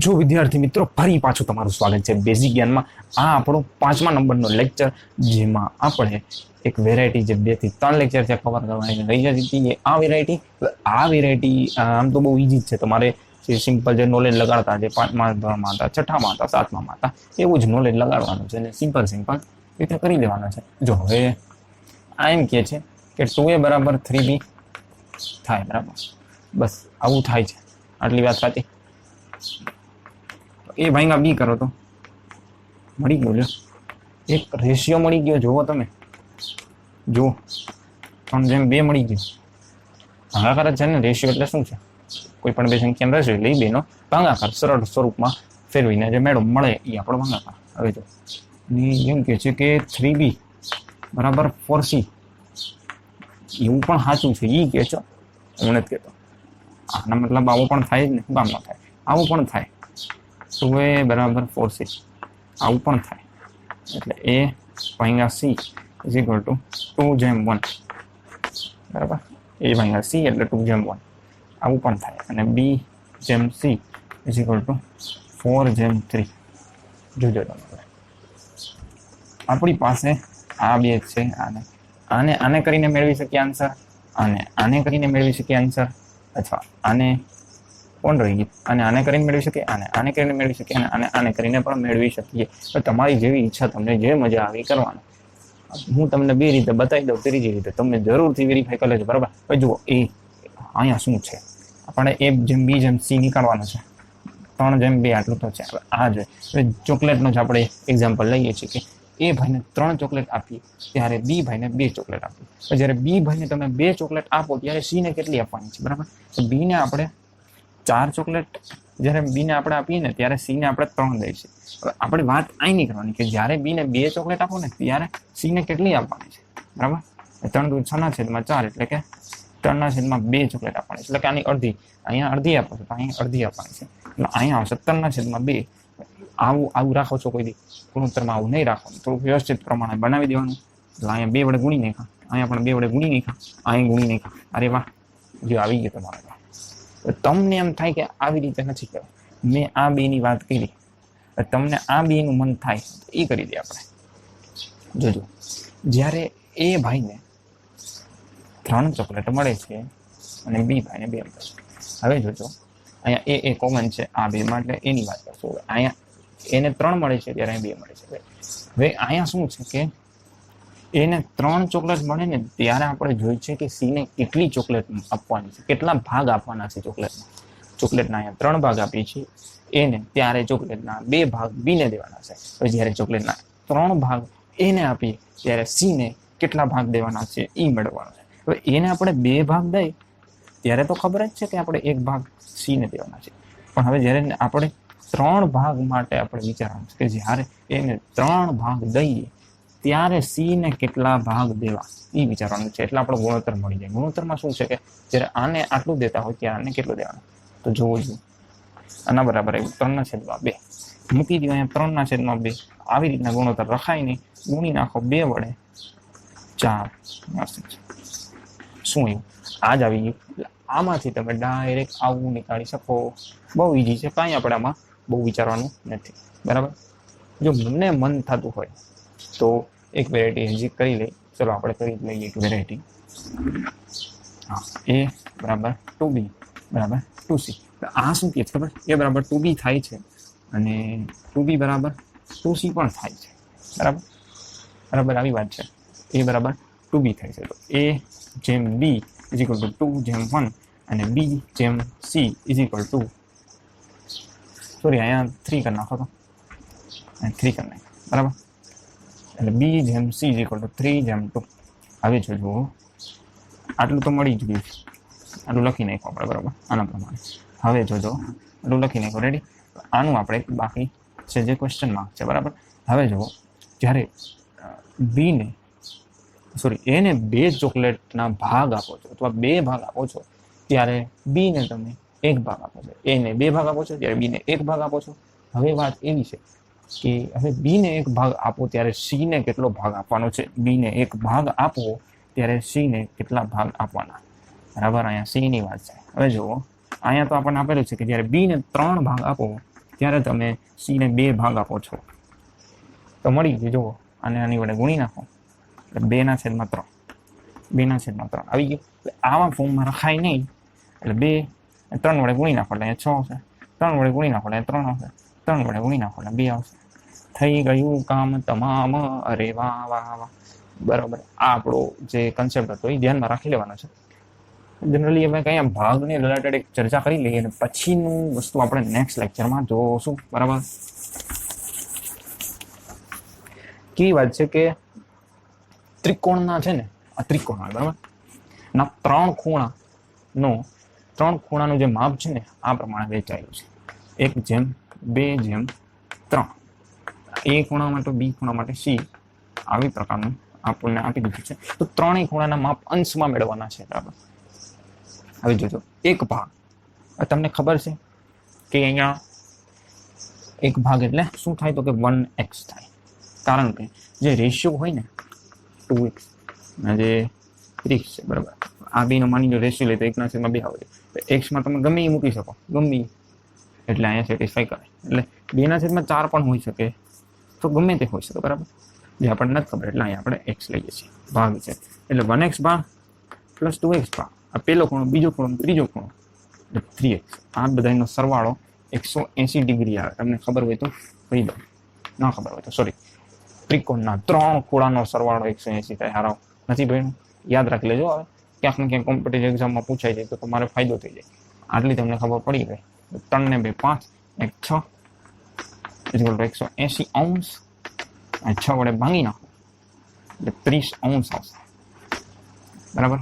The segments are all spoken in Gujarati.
જો વિદ્યાર્થી મિત્રો ફરી પાછું તમારું સ્વાગત છે બેઝિક જ્ઞાનમાં. આ આપણો 5મા નંબરનો લેક્ચર, જેમાં આપણે એક વેરાયટી જે 2 થી 3 લેક્ચર છે કવર કરવાની રહી જતી હતી. આ વેરાયટી આમ તો બહુ ઈઝી જ છે. તમારે જે સિમ્પલ જે નોલેજ લગાડતા, જે 5મા ધોરણમાં હતા, 6ઠામાં હતા, 7મામાં હતા, એવું જ નોલેજ લગાડવાનું છે અને સિમ્પલ રીતે કરી દેવાનું છે. જો હવે આ એમ કહે છે કે 2a બરાબર 3b થાય, બરાબર? બસ આવું થાય છે. આટલી વાત સાચી? એ ભાઈમાં બી કરો તો મળી ગયો. લ્યો, એક રેશિયો મળી ગયો. જુઓ તમે, જુઓ 3:2 મળી ગયો. ભાગાકાર જ છે ને. રેશિયો એટલે શું છે? કોઈ પણ બે સંખ્યાનો રેશિયો લઈ બેનો ભાગાકાર સરળ સ્વરૂપમાં ફેરવીને જે મેળો મળે એ આપણો ભાગાકાર. હવે જો એમ કે છે કે 3b બરાબર 4c, એવું પણ સાચું છે. એ કે છો, હું નથી કહેતો. આના મતલબ આવો પણ થાય જ ને. શું કામ ન થાય? આવું પણ થાય. 2a બરાબર 4c, આવું પણ થાય. એટલે a ભાગ્યા c ઇઝ ઇક્વલ ટુ 2/1, બરાબર? a ભાગ્યા c એટલે 2/1, આવું પણ થાય. અને b/c ઇઝ ઇક્વલ ટુ 4/3. જોજો તમે, આપણી પાસે આ બે છે. આને કરીને મેળવી શકીએ આન્સર, આને કરીને મેળવી શકીએ આન્સર, અથવા આને કોણ રહી ગયું, આને કરીને મેળવી શકીએ, આને કરીને મેળવી શકીએ, અને આને કરીને પણ મેળવી શકીએ. તો તમારી જેવી ઈચ્છા, તમને જે મજા આવે એ કરવાનું. હું તમને બે રીતે બતાવી દઉં, ત્રીજી રીતે તમે જરૂરથી વેરીફાઈ કરી લેજો, બરાબર? હવે જુઓ, એ અહીંયા શું છે, આપણે a/b/c નીકાળવાનું છે. 3/2 આટલું તો છે. હવે આ જોઈએ. હવે ચોકલેટનો જ આપણે એક્ઝામ્પલ લઈએ છીએ કે એ ભાઈને 3 ચોકલેટ આપીએ, ત્યારે બી ભાઈને 2 ચોકલેટ આપીએ. જ્યારે બી ભાઈને તમે 2 ચોકલેટ આપો, ત્યારે સી ને કેટલી આપવાની છે, બરાબર? તો બી ને આપણે 4 ચોકલેટ જ્યારે બીને આપણે આપીએ ને, ત્યારે સી ને આપણે 3 દઈશું. હવે આપણે વાત અહીં નહીં કરવાની કે જ્યારે બીને 2 ચોકલેટ આપો ને, ત્યારે સી ને કેટલી આપવાની છે, બરાબર? 3×6/4 એટલે કે 3/2 ચોકલેટ આપવાની છે. એટલે કે આની અડધી, અહીંયા અડધી આપો છો તો અહીંયા અડધી આપવાની છે. એટલે અહીંયા આવશે 3/2. આવું રાખો છો કોઈ દી ગુણોત્તરમાં? આવું નહીં રાખવાનું. થોડું વ્યવસ્થિત પ્રમાણે બનાવી દેવાનું. એટલે અહીંયા 2 વડે ગુણી નાખા, અહીંયા પણ 2 વડે ગુણી નાખા, અહીં ગુણી નાખા. અરે વાહ, જો આવી ગયો તમારે. તમને એમ થાય કે આવી રીતે નથી કરવું, મેં આ બેની વાત કરી, તમને આ બેનું મન થાય એ કરી દે આપણે. જોજો, જ્યારે એ ભાઈને 3 ચોકલેટ મળે છે અને બી ભાઈને 2 મળે છે. હવે જોજો, અહીંયા એ કોમન છે આ બેમાં, એટલે એની વાત કરશું. અહીંયા એને 3 મળે છે, ત્યારે 2 મળે છે. હવે અહીંયા શું છે કે એને 3 ચોકલેટ મળે ને, ત્યારે આપણે જોઈ છે કે સી ને કેટલી ચોકલેટ આપવાની છે, કેટલા ભાગ આપવાના છે ચોકલેટના. ચોકલેટના અહીંયા 3 ભાગ આપીએ છીએ એને, ત્યારે ચોકલેટના 2 ભાગ બીને દેવાના છે. હવે જ્યારે ચોકલેટના 3 ભાગ એને આપીએ, ત્યારે સી ને કેટલા ભાગ દેવાના છે એ મેળવવાનો છે. હવે એને આપણે 2 ભાગ દઈએ, ત્યારે તો ખબર જ છે કે આપણે 1 ભાગ સી ને દેવાના છે. પણ હવે જ્યારે આપણે 3 ભાગ માટે આપણે વિચારવાનું છે કે જ્યારે એને 3 ભાગ દઈએ, ત્યારે સી ને કેટલા ભાગ દેવા એ વિચારવાનું છે. એટલે આપણો ગુણોત્તર મળી જાય. ગુણોત્તરમાં શું છે કે જ્યારે આને આટલું દેતા હોય, ત્યારે આને કેટલું દેવાનું. તો જોવું જોઈએ, આના બરાબર આવ્યું 3/2. મૂકી દો અહીંયા 3/2. આવી રીતના ગુણોત્તર રખાય નહીં, ગુણી નાખો 2 વડે 4. શું એવું? આ જ આવી ગયું. એટલે આમાંથી તમે ડાયરેક્ટ આવું નીકાળી શકો. બહુ ઈઝી છે, કાંઈ આપણે આમાં બહુ વિચારવાનું નથી, બરાબર? જો મને મન થતું હોય તો એક વેરાયટી હજી કરી લઈ. ચલો આપણે કરી લઈએ એક વેરાયટી. હા, એ બરાબર 2b બરાબર 2c. આ શું કહે છે ખબર? એ બરાબર 2b થાય છે અને 2b બરાબર 2c પણ થાય છે, બરાબર? આવી વાત છે. એ બરાબર 2b થાય છે. તો a/b ઇઝ ઇક્વલ ટુ 2/1 અને b/c is equal to, sorry, અહીંયા 3 કરી નાખો તો, 3 કરી નાખો, બરાબર? એટલે b/c ઇઝ ઇક્વલ ટુ 3/2. હવે જોજો, આટલું તો મળી જ ગયું છે. આટલું લખી નાખો આપણે, બરાબર? આના પ્રમાણે. હવે જોજો, આટલું લખી નાખો, રેડી? આનું આપણે બાકી છે જે ક્વેશ્ચન માર્ક છે, બરાબર? હવે જુઓ, જ્યારે એને 2 ચોકલેટના ભાગ આપો છો, અથવા 2 ભાગ આપો છો, ત્યારે બી ને તમે 1 ભાગ આપો છો. એને 2 ભાગ આપો છો, ત્યારે બી ને 1 ભાગ આપો છો. હવે વાત એવી છે કે હવે બી ને 1 ભાગ આપો, ત્યારે સી ને કેટલો ભાગ આપવાનો છે? બી ને 1 ભાગ આપો, ત્યારે સી ને કેટલા ભાગ આપવાના, બરાબર? અહીંયા સી ની વાત છે. હવે જુઓ, અહીંયા તો આપણને આપેલું છે કે જ્યારે બી ને 3 ભાગ આપો, ત્યારે તમે સી ને 2 ભાગ આપો છો તો મળી ગયું. જુઓ અને આની વડે ગુણી નાખો એટલે 2/3 2/3 આવી ગયું. એટલે આવા ફોર્મમાં રખાય નહીં. એટલે 2 3 વડે ગુણી નાખો એટલે અહીંયા 6 આવશે. 3 વડે ગુણી નાખો એટલે 3 આવશે. 3 વડે ગુણી નાખો એટલે 2 આવશે. થઈ ગયું કામ તમામ. અરે વાહ વાહ વાહ. બરાબર. આ આપણો જે કન્સેપ્ટ હતો એ ધ્યાનમાં રાખી લેવાનો છે. જનરલી અમે કઈ ભાગને રિલેટેડ એક ચર્ચા કરી લઈએ અને પછીનું વસ્તુ આપણે નેક્સ્ટ લેક્ચરમાં જોશું. બરાબર. કેવી વાત છે કે ત્રિકોણના છે ને આ ત્રિકોણ બરાબર ના 3 ખૂણાનું જે માપ છે ને આ પ્રમાણે વહેંચાયેલું છે. 1/2/3. એ ખૂણા માટે બી ખૂણા માટે સી આવી પ્રકારનું આપણને આપી દીધું છે. તો 3 ખૂણાના માપ અંશમાં મેળવવાના છે. બરાબર. હવે જોજો એક ભાગ તમને ખબર છે કે અહીંયા એક ભાગ એટલે શું થાય તો કે 1x થાય. કારણ કે જે રેશિયો હોય ને 2x અને જે 3 છે બરાબર આ બેનો માની લો રેશિયો લે તો 1/2 આવે તો એક્સમાં તમે ગમે એ મૂકી શકો ગમે એટલે અહીંયા સેટિસ્ફાઈ કરે. એટલે 2/4 પણ હોઈ શકે તો ગમે તે હોઈ શકે. બરાબર. જે આપણને નથી ખબર એટલે અહીંયા આપણે x લઈએ છીએ ભાગ છે એટલે 1x ભાગ પ્લસ 2x ભાગ. આ પહેલો ખૂણો બીજો ખૂણો ત્રીજો ખૂણો એટલે 3x. આ બધાનો સરવાળો 180 ડિગ્રી આવે. તમને ખબર હોય તો કહી દો, ના ખબર હોય તો સોરી. ત્રિકોણના 3 ખૂણાનો સરવાળો 180 થાય. હારાવ નથી ભણ્યું યાદ રાખી લેજો. હવે ક્યાંક ને ક્યાંક કોમ્પિટિટિવ એક્ઝામમાં પૂછાઈ જાય તો તમારે ફાયદો થઈ જાય. આટલી તમને ખબર પડી ગઈ. 3 ને 2 5 1 6 180 અંશ અને 6 વડે ભાંગી નાખો એટલે 30 અંશ આવશે. બરાબર.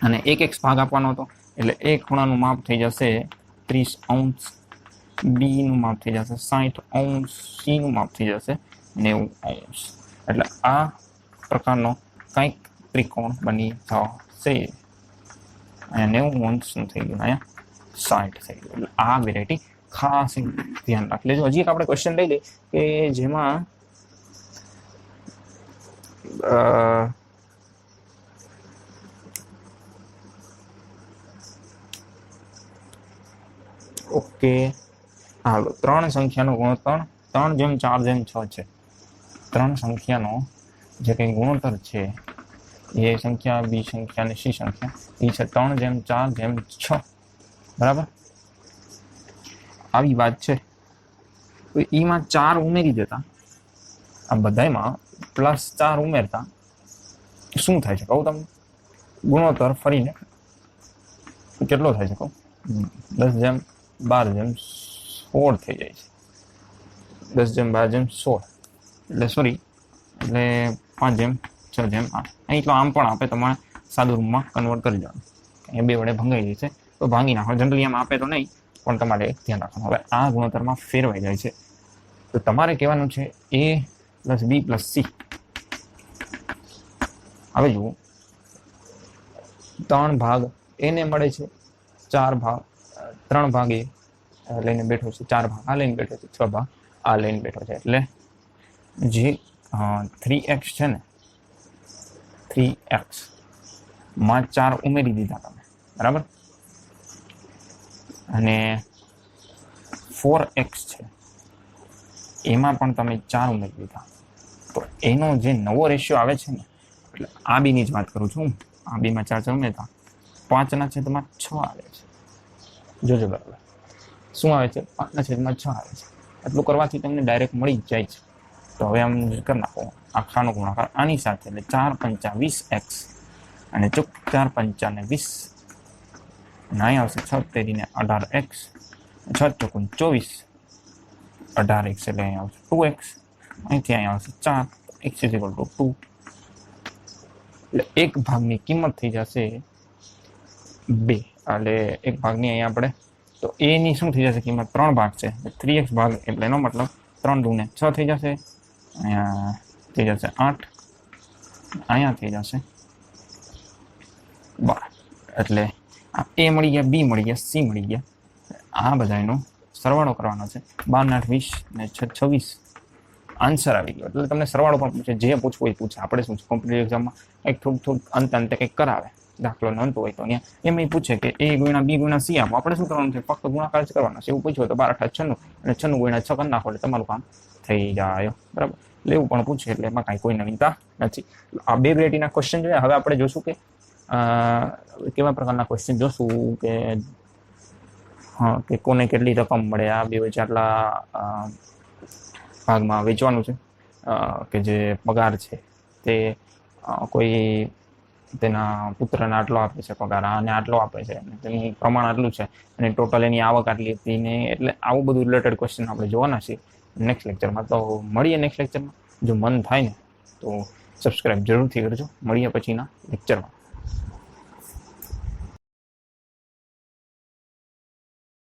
અને 1x ભાગ આપવાનો હતો એટલે એક ખૂણાનું માપ થઈ જશે 30 અંશ, બી નું માપ થઈ જશે 60 અંશ, સી નું માપ થઈ જશે 90 અંશ. એટલે આ પ્રકારનો કંઈક ત્રિકોણ બની જશે. અહીંયા 90 અંશનું થઈ ગયું, અહીંયા 60 થઈ ગયું. એટલે આ વેરાયટી ખાસ ધ્યાન રાખી લેજો. હજી એક આપણે ક્વેશ્ચન લઈ લઈએ કે જેમાં ઓકે હાલો 3 સંખ્યાનો ગુણોત્તર 3/4/6 છે. 3 સંખ્યાનો જે કંઈ ગુણોત્તર છે એ સંખ્યા બી સંખ્યા અને સી સંખ્યા એ છે 3/4/6. બરાબર. આવી વાત છે. તો એમાં 4 ઉમેરી દેતા આ બધામાં +4 ઉમેરતા શું થાય છે કહું તમને. ગુણોત્તર ફરીને કેટલો થાય છે કહું 10/12/16 થઈ જાય છે. 10/12/16 એટલે સોરી એટલે 5/6/8. અહીં તો આમ પણ આપે તમારે સાદું રૂમમાં કન્વર્ટ કરી દેવાનું. એ 2 વડે ભંગાઈ જશે તો ભાંગી નાખો. જનરલી આમ આપે તો નહીં પણ તમારે ધ્યાન રાખવાનું. હવે આ ગુણોત્તરમાં ફેરવાઈ જાય છે તો તમારે કહેવાનું છે a + b + c. હવે જુઓ 3 ભાગ એને મળે છે, 4 ભાગ 3 ભાગ એ લઈને બેઠો છે, 4 ભાગ આ લઈને બેઠો છે, 6 ભાગ આ લઈને બેઠો છે. એટલે જે 3x છે ને 3x માં 4 ઉમેરી દીધા તમે. બરાબર. અને 4x છે એમાં પણ તમે 4 ઉમેરી દીધા. તો એનો જે નવો રેશિયો આવે છે ને એટલે આ બીની જ વાત કરું છું. આ બીમાં 4 ઉમેરતા 5/6 આવે છે. જોજો બરાબર શું આવે છે 5/6 આવે છે. એટલું કરવાથી તમને ડાયરેક્ટ મળી જ જાય છે. તો હવે આમ કરી નાખો આખાનો ગુણાકાર આની સાથે એટલે 4×5 = 20x અને 4×5 = 20 અને અહીં આવશે 6×3 = 18x, 6×4 = 24, 18x એટલે અહીં આવશે 2x, અહીંથી અહીં આવશે 4, x = 2. એટલે એક ભાગની કિંમત થઈ જશે 2. એટલે એક ભાગની અહીંયા આપણે તો એની શું થઈ જશે કિંમત 3 ભાગ છે 3x ભાગ એટલે એનો મતલબ 3 × 2 = 6 થઈ જશે. અહીંયા થઈ જશે 8, અહીંયા થઈ જશે 12. એટલે આ એ મળી ગયા, બી મળી ગયા, સી મળી ગયા. આ બધાનો સરવાળો કરવાનો છે. 12 × 8 = 20 ને 6 × 26 આન્સર આવી ગયો. એટલે તમને સરવાળો પણ પૂછે, જે પૂછવું એ પૂછે. આપણે શું કોમ્પિટિટિવ એક્ઝામમાં કંઈક થોડુંક અંતે કંઈક કરાવે દાખલો નોંધતો હોય તો ત્યાં એમ પૂછે કે a ગુણ્યા b ગુણ્યા c આપો, આપણે શું કરવાનું છે, ફક્ત ગુણાકાર જ કરવાનો છે. એવું પૂછ્યું તો 12 × 96 અને 96 ગુણ્યા 6 કરી નાખો એટલે તમારું કામ થઈ જાય. બરાબર, એટલે એવું પણ પૂછે એટલે એમાં કાંઈ કોઈ નવીનતા નથી. આ 2 ગ્રેટીના ક્વેશ્ચન જોયા. હવે આપણે જોશું કે કેવા પ્રકારના ક્વેશ્ચન જોશું કે હા કે કોને કેટલી રકમ મળે, આ બે વચ્ચે આટલા ભાગમાં વેચવાનું છે, કે જે પગાર છે તે કોઈ તેના પુત્રને આટલો આપે છે પગાર અને આટલો આપે છે, તેનું પ્રમાણ આટલું છે અને ટોટલ એની આવક આટલી હતી ને, એટલે આવું બધું રિલેટેડ ક્વેશ્ચન આપણે જોવાના છીએ નેક્સ્ટ લેક્ચરમાં. તો મળીએ નેક્સ્ટ લેક્ચરમાં. જો મન થાય ને તો સબસ્ક્રાઈબ જરૂરથી કરજો. મળીએ પછીના લેક્ચરમાં.